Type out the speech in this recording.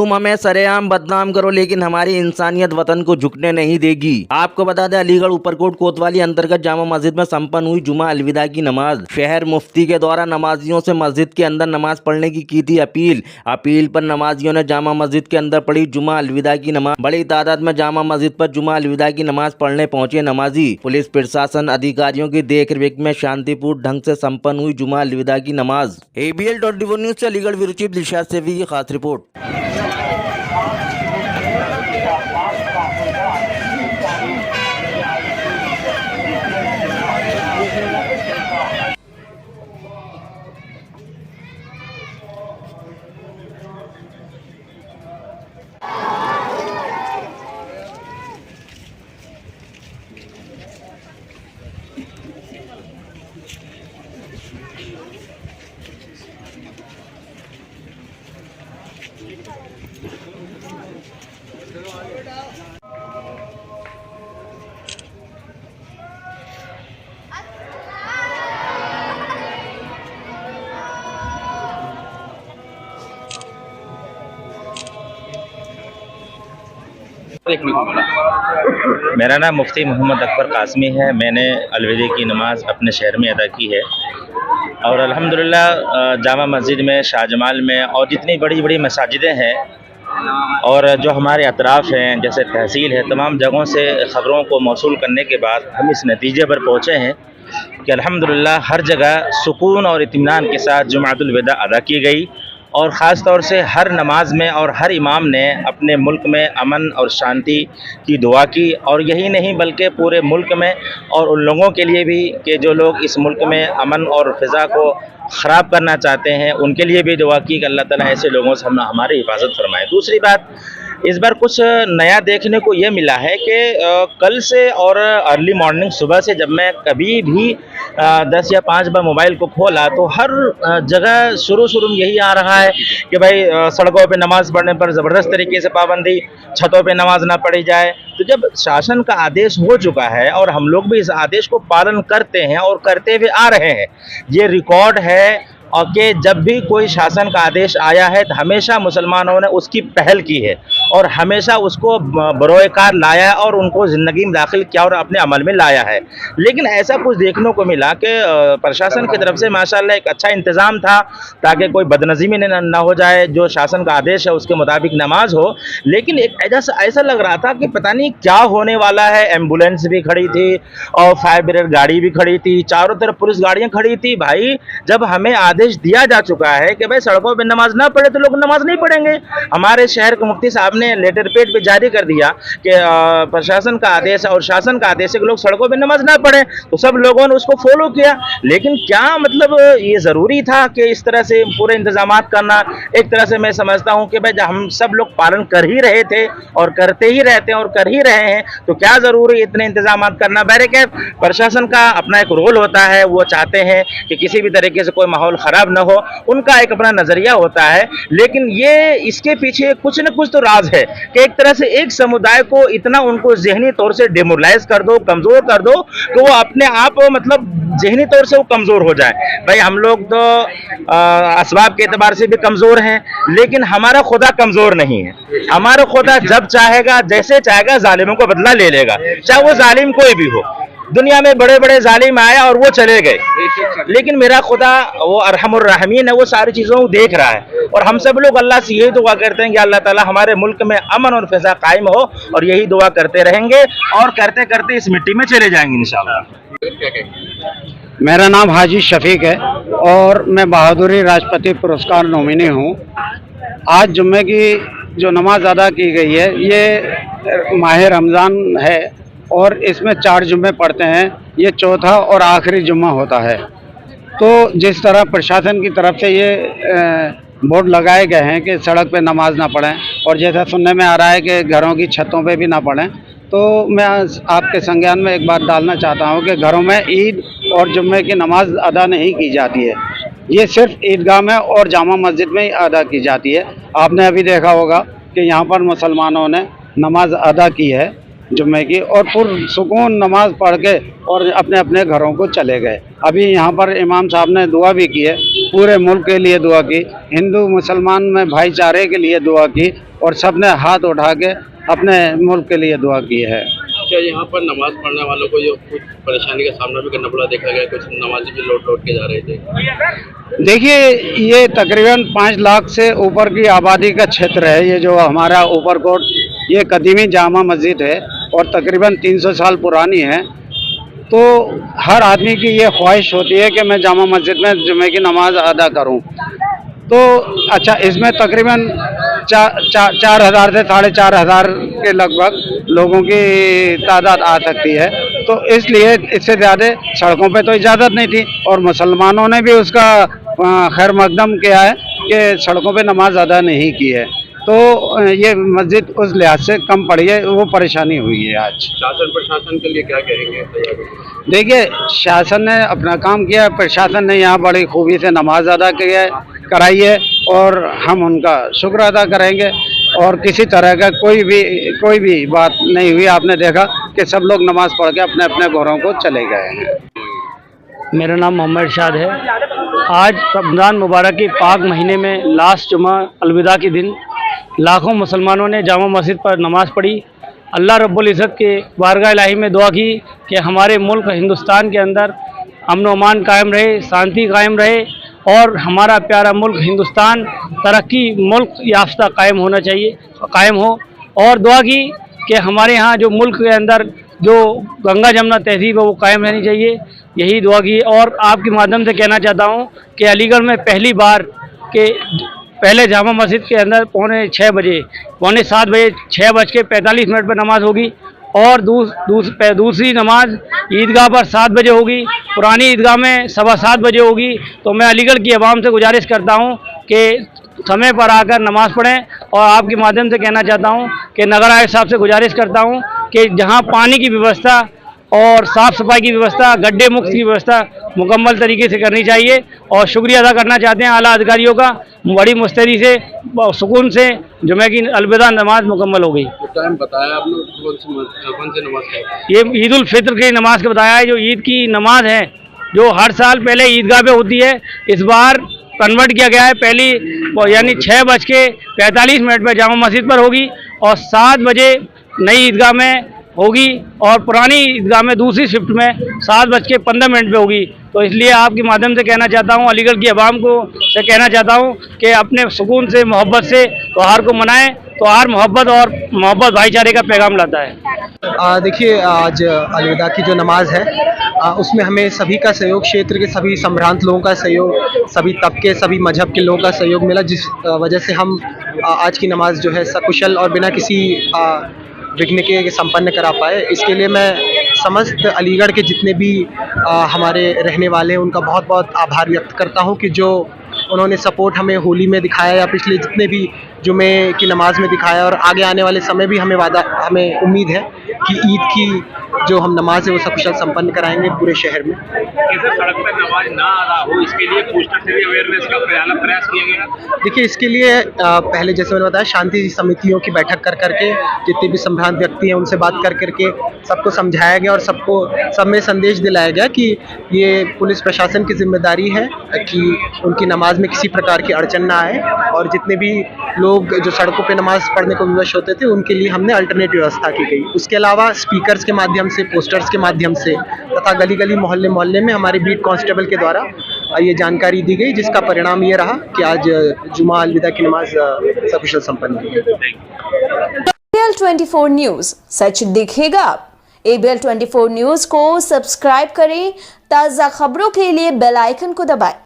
तुम हमें सरेआम बदनाम करो लेकिन हमारी इंसानियत वतन को झुकने नहीं देगी। आपको बता दें, अलीगढ़ ऊपरकोट कोतवाली अंतर्गत जामा मस्जिद में संपन्न हुई जुमा अलविदा की नमाज। शहर मुफ्ती के द्वारा नमाजियों से मस्जिद के अंदर नमाज पढ़ने की थी अपील पर नमाजियों ने जामा मस्जिद के अंदर पढ़ी जुमा अलविदा की नमाज। बड़ी तादाद में जामा मस्जिद पर जुमा अलविदा की नमाज पढ़ने पहुंचे नमाजी। पुलिस प्रशासन अधिकारियों की देखरेख में शांतिपूर्ण ढंग से संपन्न हुई जुमा अलविदा की नमाज। ABL 24 न्यूज से अलीगढ़ ब्यूरो चीफ दिलशाद सेवी की खास रिपोर्ट। मेरा नाम मुफ्ती मोहम्मद अकबर कासमी है। मैंने अलविदा की नमाज़ अपने शहर में अदा की है और अल्हम्दुलिल्लाह जामा मस्जिद में, शाहजमाल में और जितनी बड़ी बड़ी मसाजिदें हैं और जो हमारे अतराफ़ हैं जैसे तहसील है, तमाम जगहों से ख़बरों को मौसूल करने के बाद हम इस नतीजे पर पहुँचे हैं कि अल्हम्दुलिल्लाह हर जगह सुकून और इत्मीनान के साथ जुमातुल विदा अदा की गई और ख़ास तौर से हर नमाज में और हर इमाम ने अपने मुल्क में अमन और शांति की दुआ की और यही नहीं बल्कि पूरे मुल्क में और उन लोगों के लिए भी कि जो लोग इस मुल्क में अमन और फ़िज़ा को ख़राब करना चाहते हैं उनके लिए भी दुआ की कि अल्लाह ताला ऐसे लोगों से हमारी हिफाजत फरमाए। दूसरी बात, इस बार कुछ नया देखने को ये मिला है कि कल से और अर्ली मॉर्निंग सुबह से जब मैं कभी भी 10 या 5 बार मोबाइल को खोला तो हर जगह शुरू में यही आ रहा है कि भाई सड़कों पे नमाज़ पढ़ने पर ज़बरदस्त तरीके से पाबंदी, छतों पे नमाज ना पढ़ी जाए। तो जब शासन का आदेश हो चुका है और हम लोग भी इस आदेश को पालन करते हैं और करते हुए आ रहे हैं, ये रिकॉर्ड है और कि जब भी कोई शासन का आदेश आया है तो हमेशा मुसलमानों ने उसकी पहल की है और हमेशा उसको बरोएकार लाया है और उनको ज़िंदगी में दाखिल किया और अपने अमल में लाया है। लेकिन ऐसा कुछ देखने को मिला कि प्रशासन की तरफ से माशाल्लाह एक अच्छा इंतज़ाम था ताकि कोई बदनज़ीमी ना हो जाए, जो शासन का आदेश है उसके मुताबिक नमाज हो। लेकिन एक ऐसा लग रहा था कि पता नहीं क्या होने वाला है। एम्बुलेंस भी खड़ी थी और फायर ब्रिगेड गाड़ी भी खड़ी थी, चारों तरफ पुलिस गाड़ियाँ खड़ी थी। भाई जब हमें आदेश दिया जा चुका है कि भाई सड़कों पे नमाज ना पढ़े तो लोग नमाज नहीं पढ़ेंगे। हमारे शहर के मुफ्ती साहब ने लेटर पेड पे जारी कर दिया कि प्रशासन का आदेश और शासन का आदेश है कि लोग सड़कों पे नमाज ना पढ़े, तो सब लोगों ने उसको फॉलो किया। लेकिन क्या मतलब ये ज़रूरी था कि इस तरह से पूरे इंतजाम करना? एक तरह से मैं समझता हूँ कि भाई हम सब लोग पालन कर ही रहे थे और करते ही रहते हैं और कर ही रहे हैं, तो क्या ज़रूरी इतने इंतजाम करना? बहरकैफ प्रशासन का अपना एक रोल होता है, वो चाहते हैं कि किसी भी तरीके से कोई माहौल ख़राब न हो, उनका एक अपना नज़रिया होता है। लेकिन ये इसके पीछे कुछ न कुछ तो राज है कि एक तरह से एक समुदाय को इतना उनको ज़हनी तौर से डेमोरलाइज कर दो, कमज़ोर कर दो कि वो अपने आप मतलब ज़हनी तौर से वो कमज़ोर हो जाए। भाई हम लोग तो असबाब के एतबार से भी कमज़ोर हैं, लेकिन हमारा खुदा कमज़ोर नहीं है। हमारा खुदा जब चाहेगा, जैसे चाहेगा, जालिमों को बदला ले लेगा, चाहे वो जालिम कोई भी हो। दुनिया में बड़े बड़े जालिम आए और वो चले गए, लेकिन मेरा खुदा वो अरहमुर रहमीन है, वो सारी चीज़ों को देख रहा है। और हम सब लोग अल्लाह से यही दुआ करते हैं कि अल्लाह ताला हमारे मुल्क में अमन और फ़िज़ा कायम हो, और यही दुआ करते रहेंगे और करते करते इस मिट्टी में चले जाएंगे इंशाअल्लाह। मेरा नाम हाजी शफीक है और मैं बहादुरी राष्ट्रपति पुरस्कार नॉमिनी हूँ। आज जुम्मे की जो नमाज अदा की गई है, ये माह रमज़ान है और इसमें 4 जुम्मे पढ़ते हैं, ये चौथा और आखिरी जुम्मा होता है। तो जिस तरह प्रशासन की तरफ से ये बोर्ड लगाए गए हैं कि सड़क पे नमाज ना पढ़ें और जैसा सुनने में आ रहा है कि घरों की छतों पे भी ना पढ़ें, तो मैं आपके संज्ञान में एक बात डालना चाहता हूँ कि घरों में ईद और जुम्मे की नमाज अदा नहीं की जाती है। ये सिर्फ ईदगाह में और जामा मस्जिद में ही अदा की जाती है। आपने अभी देखा होगा कि यहाँ पर मुसलमानों ने नमाज अदा की है जुम्मे की और पुरसुकून नमाज पढ़ के और अपने अपने घरों को चले गए। अभी यहाँ पर इमाम साहब ने दुआ भी की है, पूरे मुल्क के लिए दुआ की, हिंदू मुसलमान में भाईचारे के लिए दुआ की और सबने हाथ उठा के अपने मुल्क के लिए दुआ की है। क्या यहाँ पर नमाज पढ़ने वालों को जो कुछ परेशानी का सामना भी करना पड़ा देखा गया, कुछ नमाजी भी लौट के जा रहे थे? देखिए, ये तकरीबन 5 लाख से ऊपर की आबादी का क्षेत्र है। ये जो हमारा ऊपरकोट, ये कदीमी जामा मस्जिद है और तकरीबन 300 साल पुरानी है। तो हर आदमी की ये ख्वाहिश होती है कि मैं जामा मस्जिद में जुमे की नमाज अदा करूं। तो अच्छा, इसमें तकरीबन 4,000 से 4,500 के लगभग लोगों की तादाद आ सकती है। तो इसलिए इससे ज़्यादा सड़कों पे तो इजाज़त नहीं थी और मुसलमानों ने भी उसका खैर मकदम किया है कि सड़कों पे नमाज अदा नहीं की है। तो ये मस्जिद उस लिहाज से कम पड़ी है, वो परेशानी हुई है आज। शासन प्रशासन के लिए क्या कहेंगे? देखिए, शासन ने अपना काम किया, प्रशासन ने यहाँ बड़ी खूबी से नमाज अदा कराई है और हम उनका शुक्र अदा करेंगे। और किसी तरह का कोई भी बात नहीं हुई। आपने देखा कि सब लोग नमाज पढ़ के अपने अपने घरों को चले गए हैं। मेरा नाम मोहम्मद इरशाद है। आज रमज़ान मुबारक के पाक महीने में लास्ट जुमा अलविदा के दिन लाखों मुसलमानों ने जामा मस्जिद पर नमाज़ पढ़ी। अल्लाह रब्बुल इज़्ज़त के बारगाह इलाही में दुआ की कि हमारे मुल्क हिंदुस्तान के अंदर अमन व अमान कायम रहे, शांति कायम रहे और हमारा प्यारा मुल्क हिंदुस्तान तरक्की मुल्क याफ्ता कायम हो। और दुआ की कि हमारे यहाँ जो मुल्क के अंदर जो गंगा जमुना तहजीब है वो कायम रहनी चाहिए, यही दुआ की। और आपके माध्यम से कहना चाहता हूँ कि अलीगढ़ में पहली बार के पहले जामा मस्जिद के अंदर पौने 7 बजे 6:45 पर नमाज होगी और दूसरी नमाज ईदगाह पर 7 बजे होगी, पुरानी ईदगाह में 7:15 बजे होगी। तो मैं अलीगढ़ की आवाम से गुजारिश करता हूँ कि समय पर आकर नमाज़ पढ़ें। और आपके माध्यम से कहना चाहता हूँ कि नगर आयुक्त साहब से गुजारिश करता हूँ कि जहाँ पानी की व्यवस्था और साफ़ सफाई की व्यवस्था, गड्ढे मुक्त की व्यवस्था मुकम्मल तरीके से करनी चाहिए। और शुक्रिया अदा करना चाहते हैं आला अधिकारियों का, बड़ी मुस्तैदी से सुकून से जुमे की अलविदा नमाज मुकम्मल हो गई। टाइम बताया आपने, कौन सी नमाज है? ये ईद उल फित्र की नमाज का बताया है। जो ईद की नमाज है जो हर साल पहले ईदगाह पे होती है, इस बार कन्वर्ट किया गया है। पहली यानी 6:45 पर जामा मस्जिद पर होगी और 7 बजे नई ईदगाह में होगी और पुरानी ईदगाह में दूसरी शिफ्ट में 7:15 पे होगी। तो इसलिए आपके माध्यम से कहना चाहता हूँ, अलीगढ़ की आवाम को से कहना चाहता हूँ कि अपने सुकून से मोहब्बत से त्योहार को मनाएं। त्योहार मोहब्बत भाईचारे का पैगाम लाता है। देखिए, आज अलविदा की जो नमाज है उसमें हमें सभी का सहयोग, क्षेत्र के सभी संभ्रांत लोगों का सहयोग, सभी तबके, सभी मजहब के लोगों का सहयोग मिला, जिस वजह से हम आज की नमाज जो है सकुशल और बिना किसी विघ्न के संपन्न करा पाए। इसके लिए मैं समस्त अलीगढ़ के जितने भी हमारे रहने वाले हैं उनका बहुत बहुत आभार व्यक्त करता हूं कि जो उन्होंने सपोर्ट हमें होली में दिखाया या पिछले जितने भी जुमे की नमाज में दिखाया, और आगे आने वाले समय भी हमें उम्मीद है कि ईद की जो हम नमाज है वो सकुशल संपन्न कराएंगे पूरे शहर में। कैसे सड़क पर नमाज ना अदा हो, इसके लिए पोस्टर से भी अवेयरनेस का प्रयास किया गया? देखिए, इसके लिए पहले जैसे मैंने बताया, शांति समितियों की बैठक कर करके जितने भी संभ्रांत व्यक्ति हैं उनसे बात कर करके सबको समझाया गया और सब में संदेश दिलाया गया कि ये पुलिस प्रशासन की जिम्मेदारी है कि उनकी नमाज में किसी प्रकार की अड़चन ना आए। और जितने भी लोग जो सड़कों पे नमाज पढ़ने को विवश होते थे उनके लिए हमने अल्टरनेट व्यवस्था की गई। उसके अलावा स्पीकर्स के माध्यम से, पोस्टर्स के माध्यम से तथा गली गली मोहल्ले मोहल्ले में हमारे बीट कांस्टेबल के द्वारा ये जानकारी दी गई, जिसका परिणाम ये रहा कि आज जुमा अलविदा की नमाज सकुशल संपन्न हुई। ABL 24 न्यूज़, सच दिखेगा। ABL 24 न्यूज़ को सब्सक्राइब करें, ताज़ा खबरों के लिए बेल आइकन को दबाएं।